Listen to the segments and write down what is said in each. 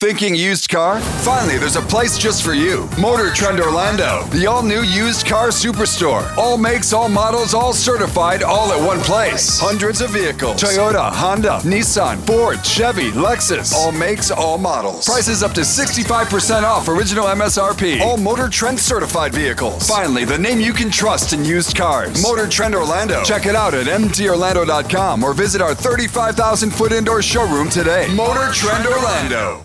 Thinking used car? Finally, there's a place just for you. Motor Trend Orlando, the all-new used car superstore. All makes, all models, all certified, all at one place. Hundreds of vehicles. Toyota, Honda, Nissan, Ford, Chevy, Lexus. All makes, all models. Prices up to 65% off original MSRP. All Motor Trend certified vehicles. Finally, the name you can trust in used cars. Motor Trend Orlando. Check it out at mtorlando.com or visit our 35,000-foot indoor showroom today. Motor Trend Orlando.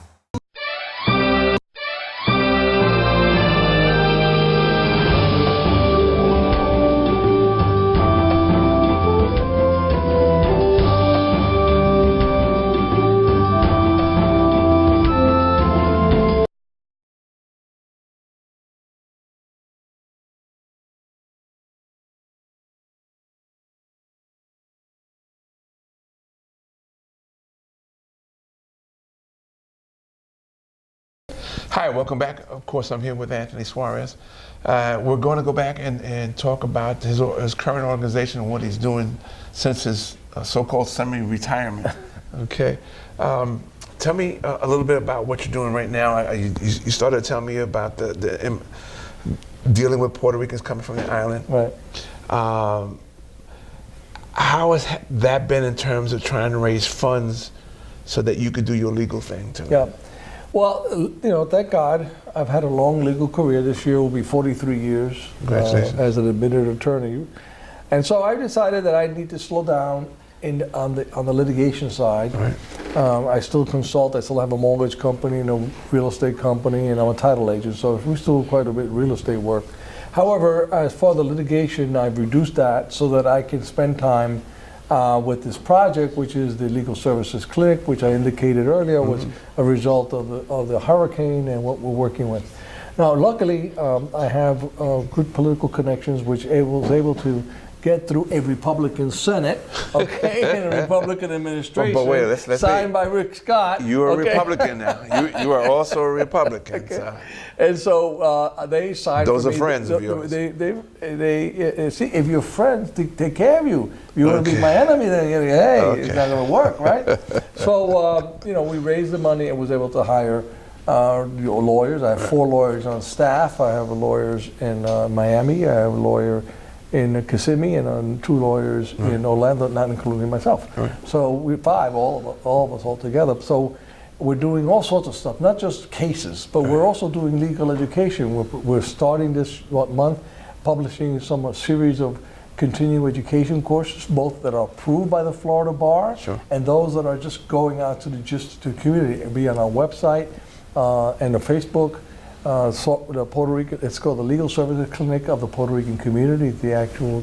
Hi, welcome back. Of course, I'm here with Anthony Suarez. We're going to go back and talk about his current organization and what he's doing since his so-called semi-retirement. Okay. Tell me a little bit about what you're doing right now. You started telling me about the dealing with Puerto Ricans coming from the island. Right. How has that been in terms of trying to raise funds so that you could do your legal thing too? Yeah. Well, you know, thank God, I've had a long legal career. This year will be 43 years as an admitted attorney. And so I decided that I need to slow down on the litigation side. Right. I still consult. I still have a mortgage company and a real estate company, and I'm a title agent. So we still do quite a bit of real estate work. However, as for the litigation, I've reduced that so that I can spend time with this project, which is the Legal Services Clinic, which I indicated earlier was a result of the hurricane and what we're working with. Now, luckily, I have good political connections, which was able to get through a Republican Senate, okay, and a Republican administration, but wait, let's signed by Rick Scott. You're a Republican now. You are also a Republican. Okay. So. And so they signed. Those for are me. friends of yours. They see, if you're friends, they take care of you. If you want to be my enemy, then hey, it's not going to work, right? So you know, we raised the money and was able to hire lawyers. I have 4 lawyers on staff. I have lawyers in Miami. I have a lawyer in Kissimmee and 2 lawyers in Orlando, not including myself. Right. So we're 5, all of us all together. So we're doing all sorts of stuff, not just cases, but we're also doing legal education. We're starting this month publishing a series of continuing education courses, both that are approved by the Florida Bar and those that are just going out to the community. It'll be on our website and the Facebook. The Puerto Rican, it's called the Legal Services Clinic of the Puerto Rican Community, the actual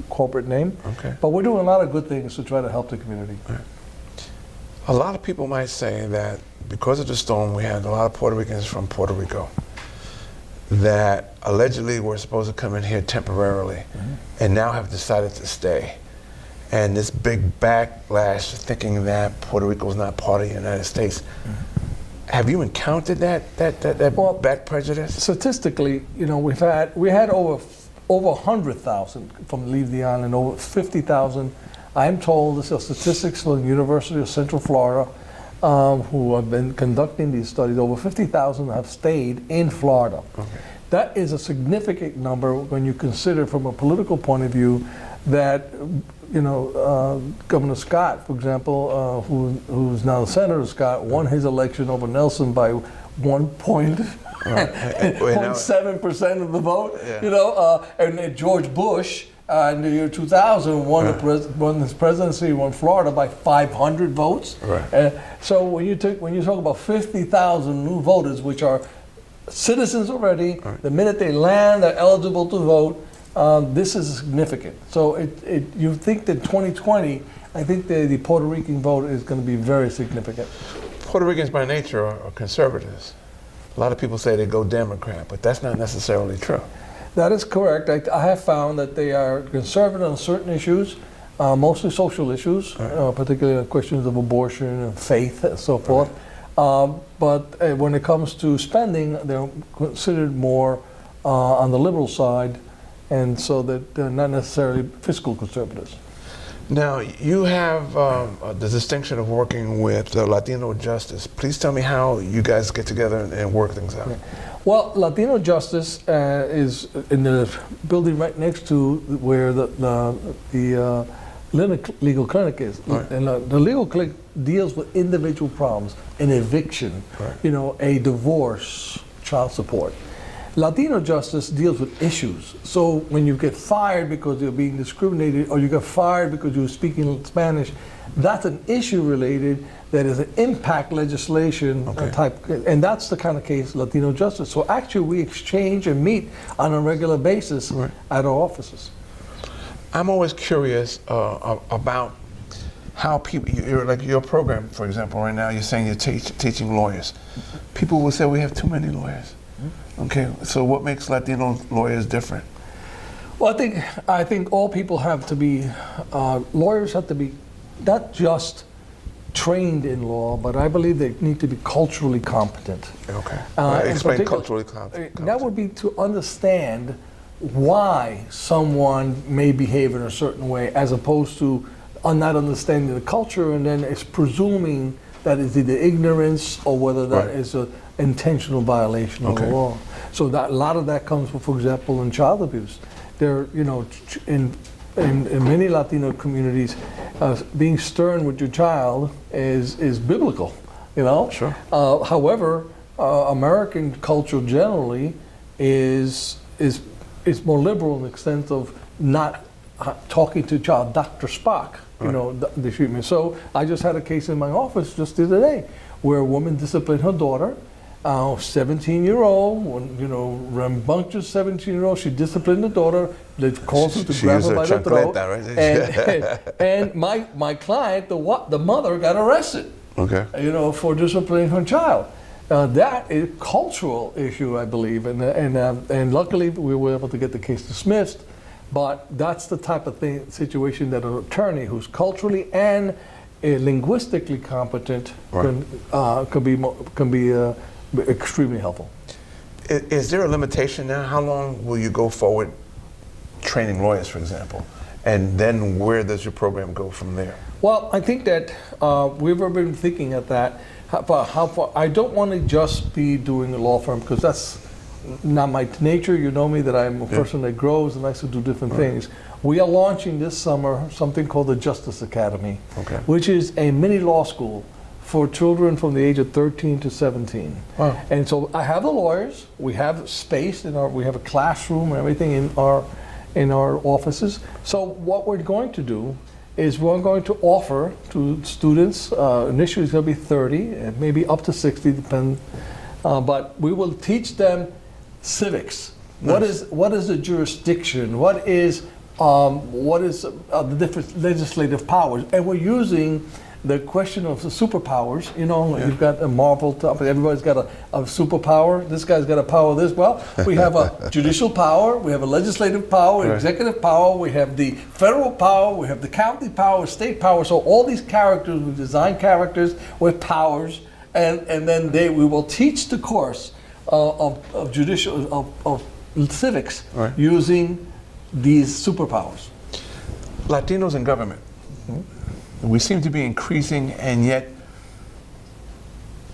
corporate name. Okay. But we're doing a lot of good things to try to help the community. Right. A lot of people might say that because of the storm, we had a lot of Puerto Ricans from Puerto Rico that allegedly were supposed to come in here temporarily and now have decided to stay. And this big backlash thinking that Puerto Rico is not part of the United States. Have you encountered that back prejudice? Statistically, you know, we had over 100,000 from leave the island, over 50,000. I'm told, this is statistics from the University of Central Florida, who have been conducting these studies. Over 50,000 have stayed in Florida. Okay. That is a significant number when you consider, from a political point of view, that you know, Governor Scott, for example, who's now Senator Scott, won his election over Nelson by 0.7% of the vote. Yeah. You know, and George Bush in the year 2000 won his presidency, won Florida by 500 votes. Right. So when you talk about 50,000 new voters, which are citizens already, the minute they land, they're eligible to vote. This is significant. So you think that 2020, I think the Puerto Rican vote is going to be very significant. Puerto Ricans by nature are conservatives. A lot of people say they go Democrat, but that's not necessarily true. That is correct. I have found that they are conservative on certain issues, mostly social issues, particularly questions of abortion and faith and so forth. But when it comes to spending, they're considered more on the liberal side, and so that they're not necessarily fiscal conservatives. Now, you have the distinction of working with Latino Justice. Please tell me how you guys get together and work things out. Okay. Well, Latino Justice is in the building right next to where the legal clinic is. Right. And the legal clinic deals with individual problems, an eviction, Right. A divorce, child support. Latino Justice deals with issues. So when you get fired because you're being discriminated, or you get fired because you're speaking Spanish, that's an issue related that is an impact legislation type, and that's the kind of case Latino Justice. So actually we exchange and meet on a regular basis at our offices. I'm always curious about how people, like your program, for example, right now, you're saying you're teaching lawyers. People will say we have too many lawyers. Okay, so what makes Latino lawyers different? Well, I think all people have to be, lawyers have to be not just trained in law, but I believe they need to be culturally competent. Okay, Explain culturally competent. That would be to understand why someone may behave in a certain way, as opposed to not understanding the culture and then it's presuming that it's either ignorance or whether that is an intentional violation of the law. So that a lot of that comes, for example, in child abuse. There, in many Latino communities, being stern with your child is biblical. Sure. However, American culture generally is more liberal in the extent of not talking to a child, Dr. Spock. The treatment. So I just had a case in my office just the other day where a woman disciplined her daughter, 17-year-old, rambunctious 17-year-old. She disciplined the daughter. They called her to grab her by the throat. And my client, the mother, got arrested. Okay. For disciplining her child. That is a cultural issue, I believe, and luckily we were able to get the case dismissed. But that's the type of situation that an attorney who's culturally and linguistically competent can be extremely helpful. Is there a limitation now? How long will you go forward training lawyers, for example? And then where does your program go from there? Well, I think that we've been thinking at that. How far? I don't want to just be doing a law firm because that's not my nature. You know me, that I'm a person that grows and likes to do different things. We are launching this summer something called the Justice Academy, which is a mini law school for children from the age of 13 to 17. Wow. And so I have the lawyers. We have space we have a classroom and everything in our offices. So what we're going to do is we're going to offer to students, initially it's going to be 30 and maybe up to 60, depending, but we will teach them civics. Nice. What is the jurisdiction? What is the different legislative powers? And we're using the question of the superpowers. You've got a Marvel topic. Everybody's got a superpower. This guy's got a power. We have a judicial power. We have a legislative power, executive power. We have the federal power. We have the county power, state power. So all these characters, we design characters with powers, and then we will teach the course of civics using these superpowers. Latinos in government. We seem to be increasing, and yet,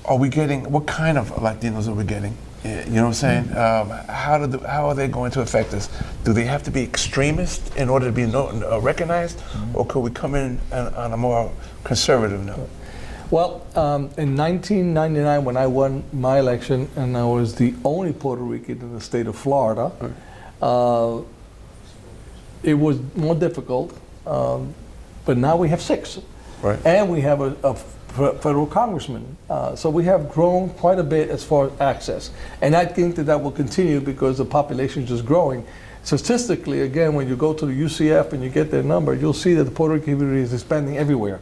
what kind of Latinos are we getting? You know what I'm saying? How are they going to affect us? Do they have to be extremists in order to be recognized, or could we come in on a more conservative note? Well, in 1999, when I won my election, and I was the only Puerto Rican in the state of Florida, it was more difficult. But now we have 6, and we have a federal congressman. So we have grown quite a bit as far as access. And I think that will continue because the population is just growing. Statistically, again, when you go to the UCF and you get their number, you'll see that the Puerto Rican community is expanding everywhere.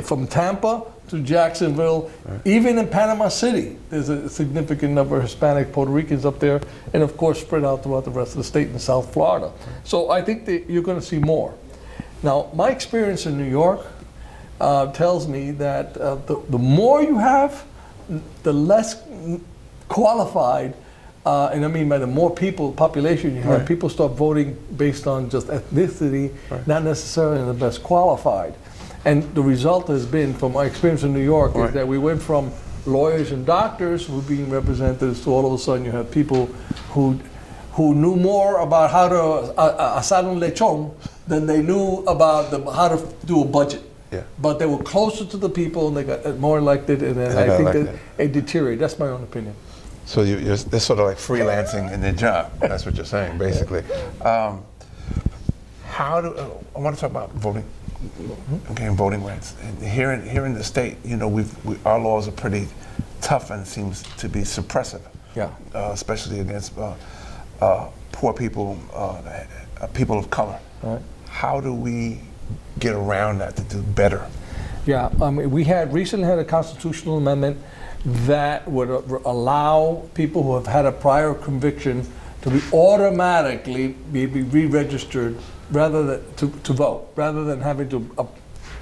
From Tampa to Jacksonville, even in Panama City, there's a significant number of Hispanic Puerto Ricans up there, and of course spread out throughout the rest of the state in South Florida. So I think that you're going to see more. Now, my experience in New York tells me that the more you have, the less qualified and I mean by the more population you have, people start voting based on just ethnicity, not necessarily the best qualified. And the result has been, from my experience in New York, is that we went from lawyers and doctors who were being representatives to all of a sudden you have people who knew more about how to asar un lechon than they knew about how to do a budget. Yeah. But they were closer to the people and they got more elected, and then I think that it deteriorated. That's my own opinion. So they're sort of like freelancing in their job. That's what you're saying, basically. I want to talk about voting. Okay, voting rights. And here in the state, our laws are pretty tough and seems to be suppressive. Yeah. Especially against poor people, people of color. Right. How do we get around that to do better? Yeah, we recently had a constitutional amendment that would allow people who have had a prior conviction to be automatically be re-registered rather than to vote, rather than having to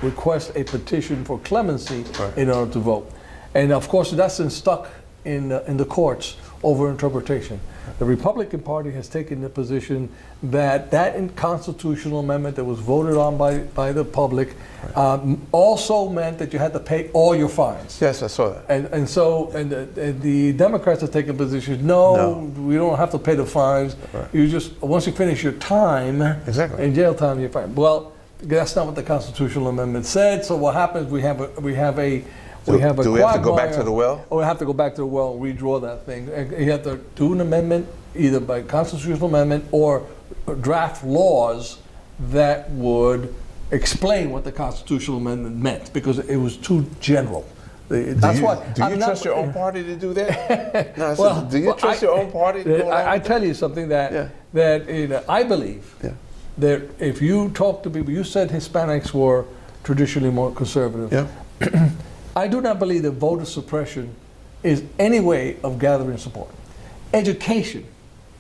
request a petition for clemency in order to vote. And of course, that's been stuck in the courts over interpretation. The Republican Party has taken the position that constitutional amendment that was voted on by the public also meant that you had to pay all your fines. Yes, I saw that. And the Democrats have taken positions, no, we don't have to pay the fines. You just, once you finish your time, in jail time, you're fine. Well, that's not what the constitutional amendment said. So what happens, we have a do we have to go back to the well? Or we have to go back to the well and redraw that thing. You have to do an amendment, either by constitutional amendment or draft laws that would explain what the constitutional amendment meant, because it was too general. That's why. Do you trust your own party to do that? Do you trust your own party to go I tell you something that I believe that if you talk to people, you said Hispanics were traditionally more conservative. Yeah. I do not believe that voter suppression is any way of gathering support. Education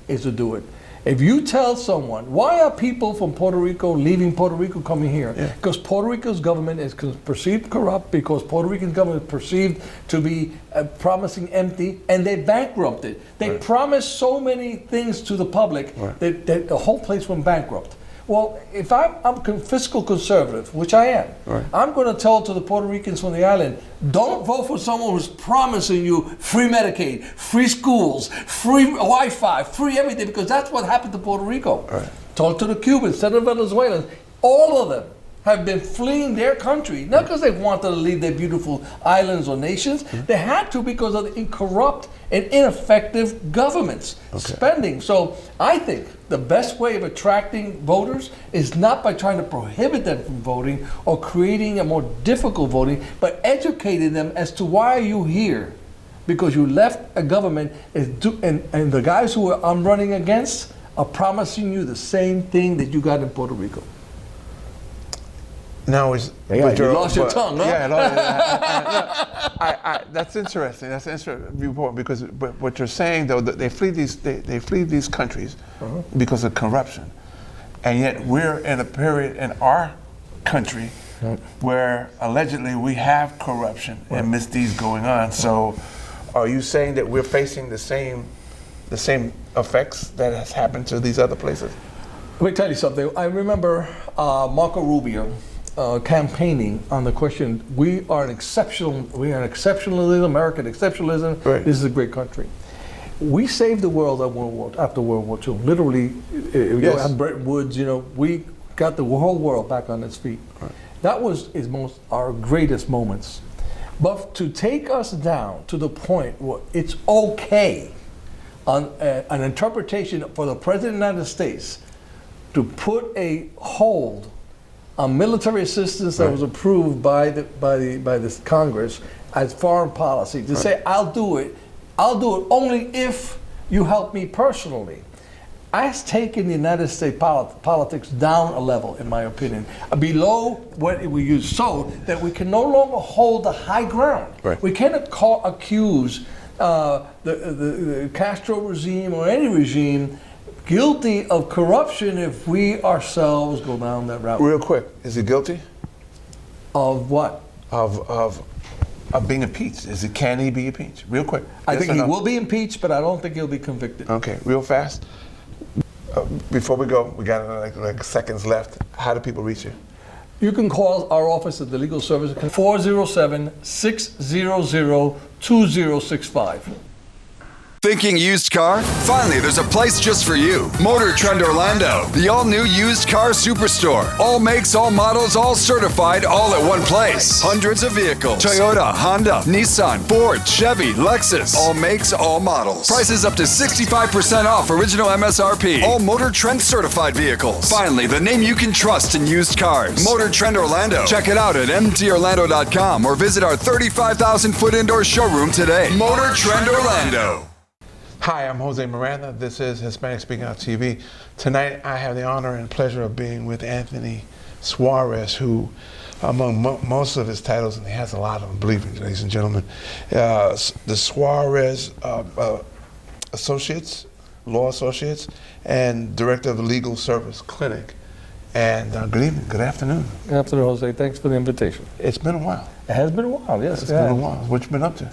is to do it. If you tell someone, why are people from Puerto Rico leaving Puerto Rico coming here? Because Puerto Rico's government is perceived corrupt, because Puerto Rican government is perceived to be promising empty, and they bankrupted. They promised so many things to the public that the whole place went bankrupt. Well, if I'm fiscal conservative, which I am, I'm going to tell to the Puerto Ricans from the island, don't vote for someone who's promising you free Medicaid, free schools, free Wi-Fi, free everything, because that's what happened to Puerto Rico. Talk to the Cubans, to the Venezuelans, all of them have been fleeing their country, not because they wanted to leave their beautiful islands or nations. They had to because of the corrupt and ineffective governments spending. So I think the best way of attracting voters is not by trying to prohibit them from voting or creating a more difficult voting, but educating them as to why are you here? Because you left a government, and the guys who I'm running against are promising you the same thing that you got in Puerto Rico. Now you lost your tongue, huh? Yeah, that's interesting. That's an interesting viewpoint, because what you're saying, though, that they flee these countries because of corruption, and yet we're in a period in our country where allegedly we have corruption and misdeeds going on. So, are you saying that we're facing the same effects that has happened to these other places? Let me tell you something. I remember Marco Rubio campaigning on the question, we are an exceptionalism, American exceptionalism. This is a great country. We saved the world after World War II. Literally, Bretton Woods, we got the whole world back on its feet. That was our greatest moments. But to take us down to the point where it's okay on an interpretation for the President of the United States to put a hold on military assistance that was approved by this Congress as foreign policy, to say, I'll do it only if you help me personally, has taken the United States politics down a level, in my opinion, below what we use, so that we can no longer hold the high ground. We cannot accuse the Castro regime or any regime guilty of corruption if we ourselves go down that route. Real quick, is he guilty? Of what? Of of being impeached? Can he be impeached? Real quick. I Yes think or he no? will be impeached, but I don't think he'll be convicted. Okay, real fast. Before we go, we got like seconds left. How do people reach you? You can call our office at the Legal Services 407-600-2065. Thinking used car? Finally, there's a place just for you. Motor Trend Orlando, the all-new used car superstore. All makes, all models, all certified, all at one place. Hundreds of vehicles. Toyota, Honda, Nissan, Ford, Chevy, Lexus. All makes, all models. Prices up to 65% off original MSRP. All Motor Trend certified vehicles. Finally, the name you can trust in used cars. Motor Trend Orlando. Check it out at mtorlando.com or visit our 35,000-foot indoor showroom today. Motor Trend Orlando. Hi, I'm Jose Miranda. This is Hispanic Speaking Out TV. Tonight, I have the honor and pleasure of being with Anthony Suarez, who, among most of his titles, and he has a lot of them, believe me, ladies and gentlemen, the Suarez Associates, Law Associates, and Director of the Legal Service Clinic. And good evening, good afternoon. Good afternoon, Jose. Thanks for the invitation. It's been a while. It has been a while, yes. It's been a while. What you been up to?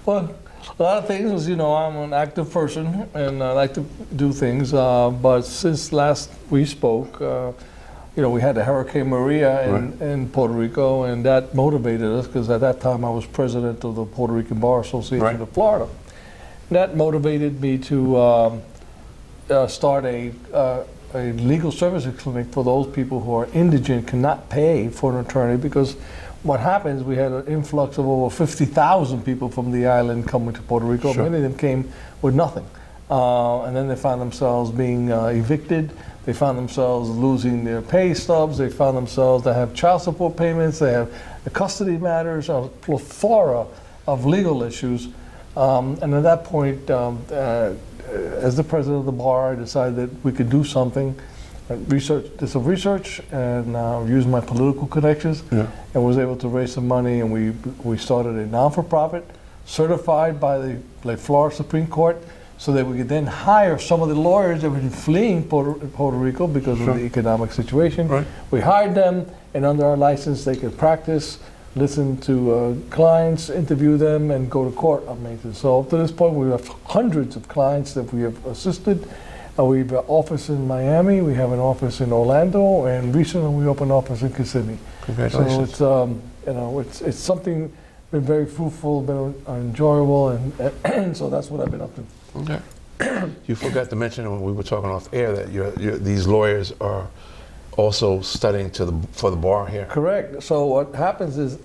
Well, a lot of things, as you know, I'm an active person and I like to do things. But since last we spoke, we had a Hurricane Maria in Puerto Rico, and that motivated us because at that time I was president of the Puerto Rican Bar Association of Florida. And that motivated me to start a legal services clinic for those people who are indigent, cannot pay for an attorney, because what happens, we had an influx of over 50,000 people from the island coming to Puerto Rico. Sure. Many of them came with nothing. And then they found themselves being evicted. They found themselves losing their pay stubs. They found themselves to have child support payments. They have custody matters, a plethora of legal issues. And at that point, as the president of the bar, I decided that we could do something. Did some research and used my political connections, and was able to raise some money, and we started a non-for-profit certified by the Florida Supreme Court, so that we could then hire some of the lawyers that were fleeing Puerto Rico because of the economic situation. Right. We hired them, and under our license they could practice, listen to clients, interview them, and go to court on maintenance. So up to this point we have hundreds of clients that we have assisted. We have an office in Miami, we have an office in Orlando, and recently we opened an office in Kissimmee. Congratulations. So it's something been very fruitful, been enjoyable, and so that's what I've been up to. Okay. You forgot to mention when we were talking off air that these lawyers are also studying for the bar here. Correct. So what happens is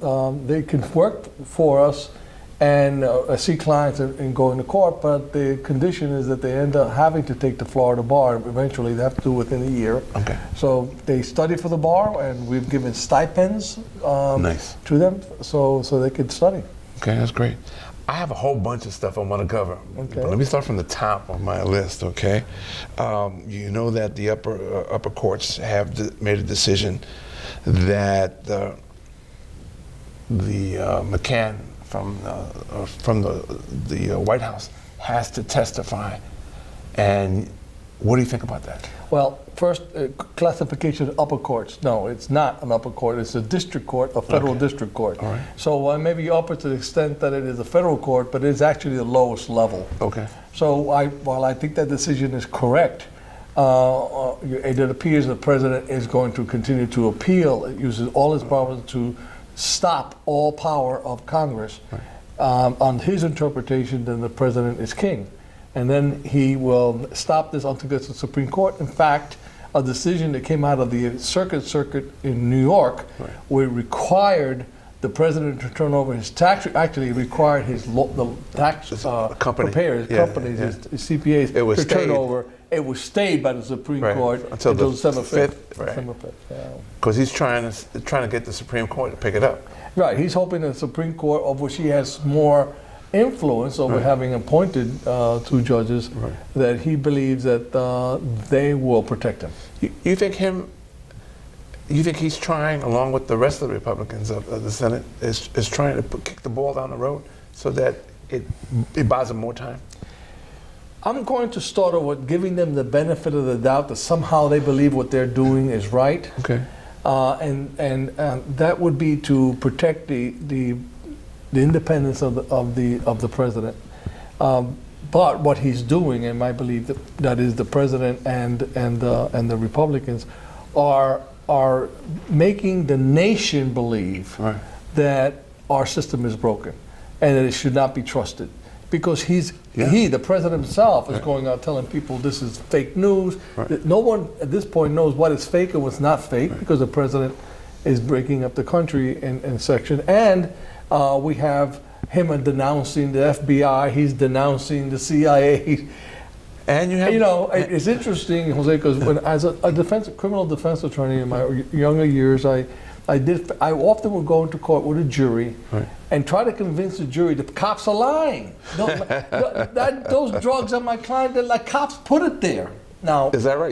they can work for us and see clients and go into court, but the condition is that they end up having to take the Florida bar. Eventually, they have to do within a year. Okay. So they study for the bar, and we've given stipends Nice. to them so they can study. Okay, that's great. I have a whole bunch of stuff I want to cover. Okay. But let me start from the top of my list, okay? You know that the upper courts have made a decision that the McCann from the White House has to testify. And what do you think about that? Well, first, classification of upper courts. No, it's not an upper court. It's a district court, a federal district court. All right. So maybe upper to the extent that it is a federal court, but it's actually the lowest level. Okay. So while I think that decision is correct, it appears the president is going to continue to appeal. It uses all his powers to stop all power of Congress. On his interpretation, then the president is king. And then he will stop this until it gets to the Supreme Court. In fact, a decision that came out of the circuit in New York, where it required the president to turn over his tax, actually required the tax preparers, companies, his CPAs, to turn over. It was stayed by the Supreme Court until December 5th. Because he's trying to get the Supreme Court to pick it up. Right. He's hoping the Supreme Court, of which he has more influence over having appointed two judges, that he believes that they will protect him. You think he's trying, along with the rest of the Republicans of the Senate, is trying to kick the ball down the road so that it buys them more time? I'm going to start off with giving them the benefit of the doubt that somehow they believe what they're doing is right. Okay. And that would be to protect the the independence of the president. But what he's doing, in my belief, that is the president and the Republicans are making the nation believe that our system is broken and that it should not be trusted. Because he, the president himself, is going out telling people this is fake news. That no one at this point knows what is fake and what's not fake, because the president is breaking up the country in section. And we have him denouncing the FBI. He's denouncing the CIA. And you have, it's interesting, Jose, because when as a criminal defense attorney in my younger years, I often would go into court with a jury and try to convince the jury the cops are lying. Those drugs on my client, like cops put it there. Now, is that right?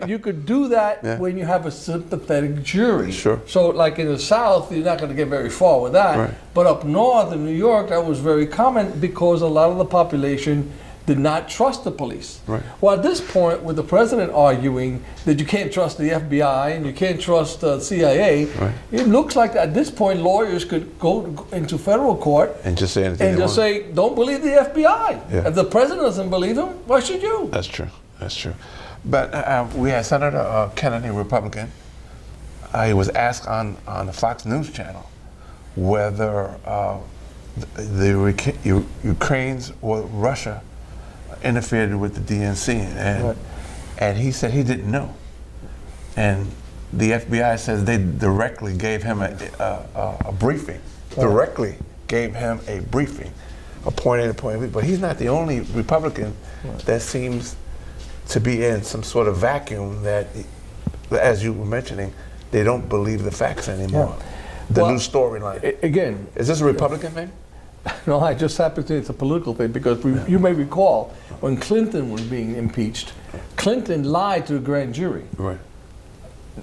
You could do that when you have a sympathetic jury. Sure. So, like in the South, you're not going to get very far with that. But up north in New York, that was very common because a lot of the population did not trust the police. Well, at this point, with the president arguing that you can't trust the FBI and you can't trust the CIA, it looks like at this point lawyers could go into federal court and just say anything and just say, don't believe the FBI. If the president doesn't believe him, why should you? That's true. That's true. But we had Senator Kennedy, Republican. He was asked on the Fox News channel whether the Ukrainians or Russia interfered with the DNC, and he said he didn't know. And the FBI says they directly gave him a briefing. Directly gave him a briefing, a point A to point B. But he's not the only Republican that seems to be in some sort of vacuum that, as you were mentioning, they don't believe the facts anymore. The new storyline. Again, is this a Republican thing? No, I just happen to think it's a political thing, because you may recall when Clinton was being impeached, Clinton lied to the grand jury.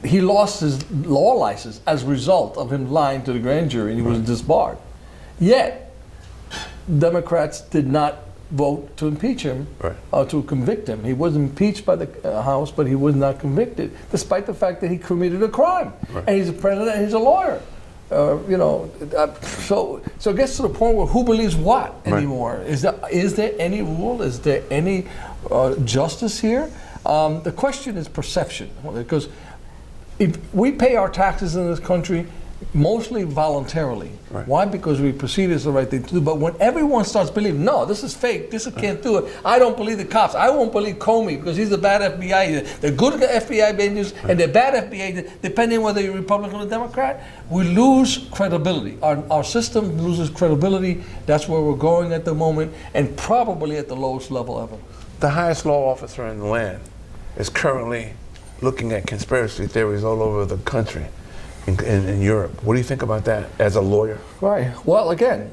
He lost his law license as a result of him lying to the grand jury, and he was disbarred. Yet, Democrats did not vote to impeach him or to convict him. He was impeached by the House, but he was not convicted, despite the fact that he committed a crime. And he's a president and he's a lawyer. So it gets to the point where who believes what anymore? Is there any rule? Is there any justice here? The question is perception, because if we pay our taxes in this country mostly voluntarily. Why? Because we perceive it's the right thing to do. But when everyone starts believing, no, this is fake, this can't do it, I don't believe the cops, I won't believe Comey because he's a bad FBI. They're good FBI agents and they're bad FBI, depending on whether you're Republican or Democrat, we lose credibility. Our system loses credibility. That's where we're going at the moment, and probably at the lowest level ever. The highest law officer in the land is currently looking at conspiracy theories all over the country. In Europe. What do you think about that as a lawyer? Right. Well, again,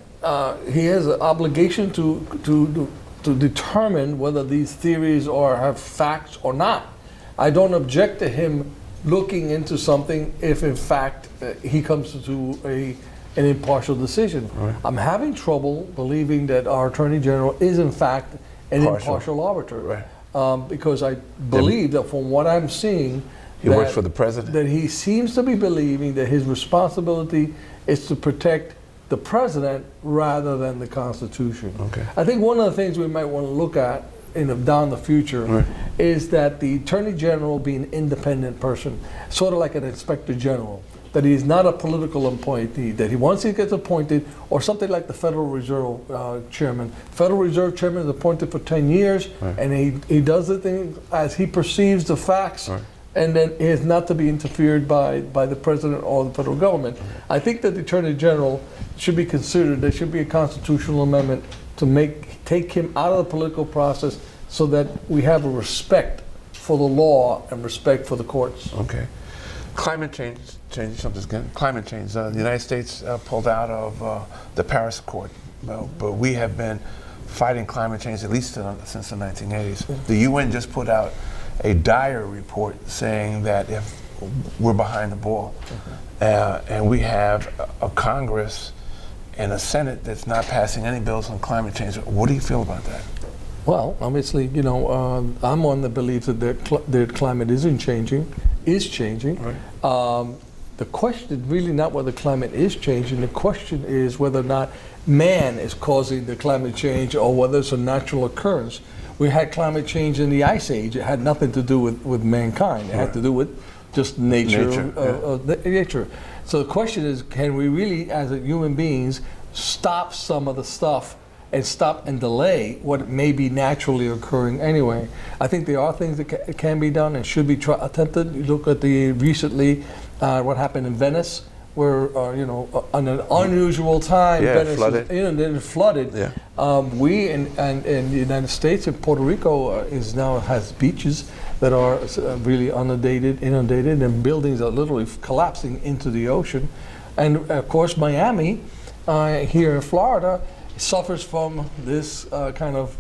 he has an obligation to determine whether these theories have facts or not. I don't object to him looking into something if, in fact, he comes to an impartial decision. I'm having trouble believing that our Attorney General is, in fact, an impartial arbiter. Because I believe that from what I'm seeing, he works for the president? That he seems to be believing that his responsibility is to protect the president rather than the Constitution. I think one of the things we might want to look at down the future is that the Attorney General be an independent person, sort of like an Inspector General, that he's not a political appointee, that once he gets appointed, or something like the Federal Reserve Chairman. Federal Reserve Chairman is appointed for 10 years, and he does the thing as he perceives the facts, and then it is not to be interfered by the president or the federal government. I think that the Attorney General should be considered. There should be a constitutional amendment to take him out of the political process, so that we have a respect for the law and respect for the courts. Climate change, something's good. Climate change. The United States pulled out of the Paris Accord, but we have been fighting climate change at least since the 1980s. The UN just put out a dire report saying that if we're behind the ball, and we have a Congress and a Senate that's not passing any bills on climate change. What do you feel about that? Well, obviously, I'm on the belief that the climate is changing. the question is really not whether climate is changing. The question is whether or not man is causing the climate change or whether it's a natural occurrence. We had climate change in the Ice Age. It had nothing to do with mankind. It had to do with just nature. Nature. So the question is, can we really, as human beings, stop some of the stuff and stop and delay what may be naturally occurring anyway? I think there are things that can be done and should be attempted. You look at the recently what happened in Venice, where on an unusual time, Venice flooded. Then flooded. Yeah. We in the United States and Puerto Rico now has beaches that are really inundated, and buildings are literally collapsing into the ocean. And of course, Miami, here in Florida, suffers from this kind of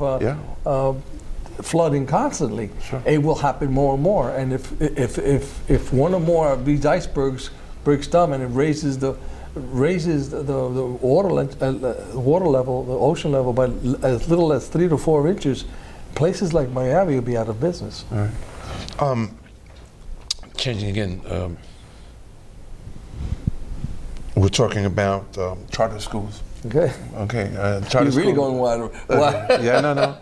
flooding constantly. Sure. It will happen more and more. And if one or more of these icebergs breaks down and it raises the water level, the ocean level, by as little as 3 to 4 inches, places like Miami will be out of business. All right. Changing again, we're talking about charter schools. Okay. Okay. Charter You're really schools. going wider. Yeah, no.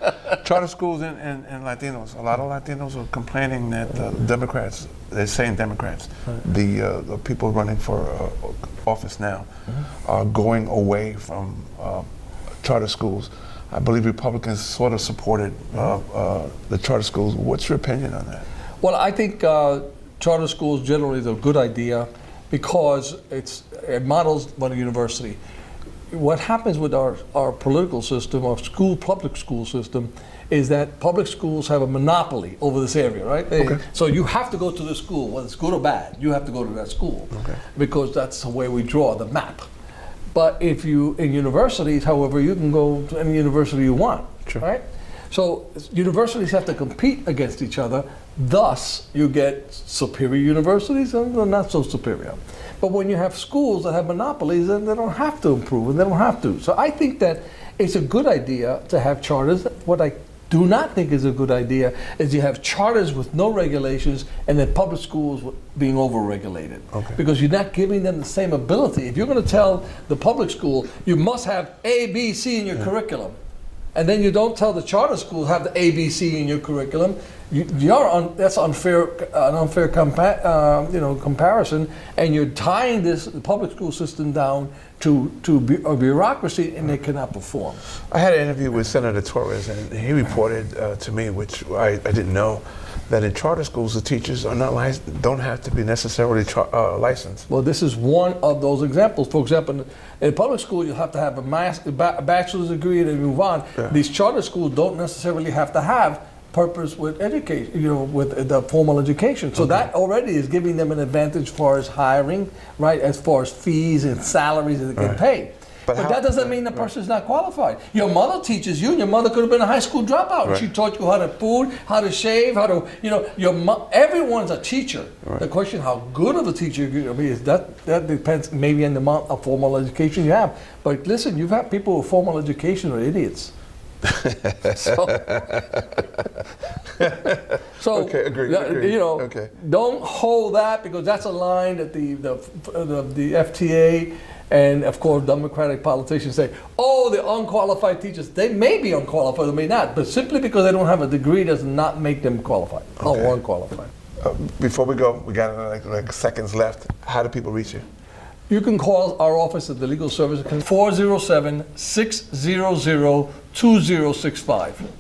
Charter schools and Latinos. A lot of Latinos are complaining that Democrats, they're saying Democrats, the people running for office now, are going away from charter schools. I believe Republicans sort of supported the charter schools. What's your opinion on that? Well, I think charter schools generally is a good idea because it models what a university. What happens with our political system, our public school system, is that public schools have a monopoly over this area, right? So you have to go to the school, whether it's good or bad, you have to go to that school because that's the way we draw the map. But if in universities, however, you can go to any university you want, right? So universities have to compete against each other. Thus, you get superior universities and the not so superior. But when you have schools that have monopolies, then they don't have to improve and they don't have to. So I think that it's a good idea to have charters. What I do not think is a good idea is you have charters with no regulations and then public schools being overregulated. Because you're not giving them the same ability. If you're going to tell the public school, you must have A, B, C in your curriculum, and then you don't tell the charter school have the ABC in your curriculum, that's an unfair comparison, and you're tying the public school system down to a bureaucracy, and they cannot perform. I had an interview with Senator Torres, and he reported to me, which I didn't know, that in charter schools the teachers are not don't have to be necessarily licensed. Well, this is one of those examples. For example, in public school, you have to have a bachelor's degree and then move on. These charter schools don't necessarily have to have purpose with education, with the formal education. So that already is giving them an advantage as far as hiring, right? As far as fees and salaries that they get paid. But that doesn't mean the person is not qualified. Your mother teaches you, and your mother could have been a high school dropout. She taught you how to food, how to shave, how to, everyone's a teacher. The question how good of a teacher you're going to be is that depends maybe on the amount of formal education you have. But listen, you've had people with formal education are idiots. So agree. Don't hold that, because that's a line that the FTA and of course Democratic politicians say, oh, the unqualified teachers. They may be unqualified, they may not, but simply because they don't have a degree does not make them qualified or unqualified. Before we go, we got like seconds left. How do people reach you? You can call our office at the Legal Service 407-600-2065.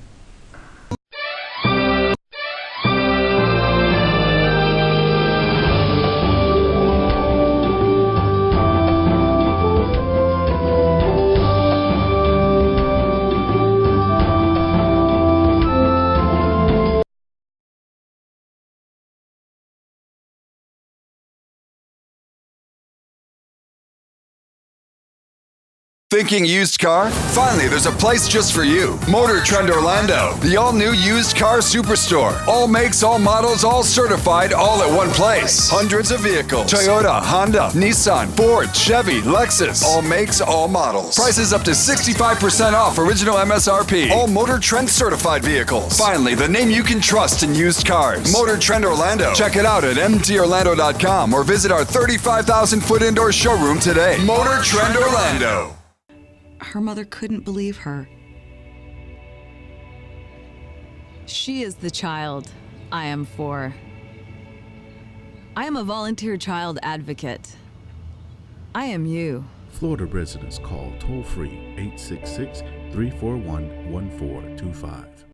Thinking used car? Finally, there's a place just for you. Motor Trend Orlando, the all-new used car superstore. All makes, all models, all certified, all at one place. Hundreds of vehicles. Toyota, Honda, Nissan, Ford, Chevy, Lexus. All makes, all models. Prices up to 65% off original MSRP. All Motor Trend certified vehicles. Finally, the name you can trust in used cars. Motor Trend Orlando. Check it out at mtorlando.com or visit our 35,000-foot indoor showroom today. Motor Trend Orlando. Her mother couldn't believe her. She is the child I am for. I am a volunteer child advocate. I am you. Florida residents call toll-free 866-341-1425.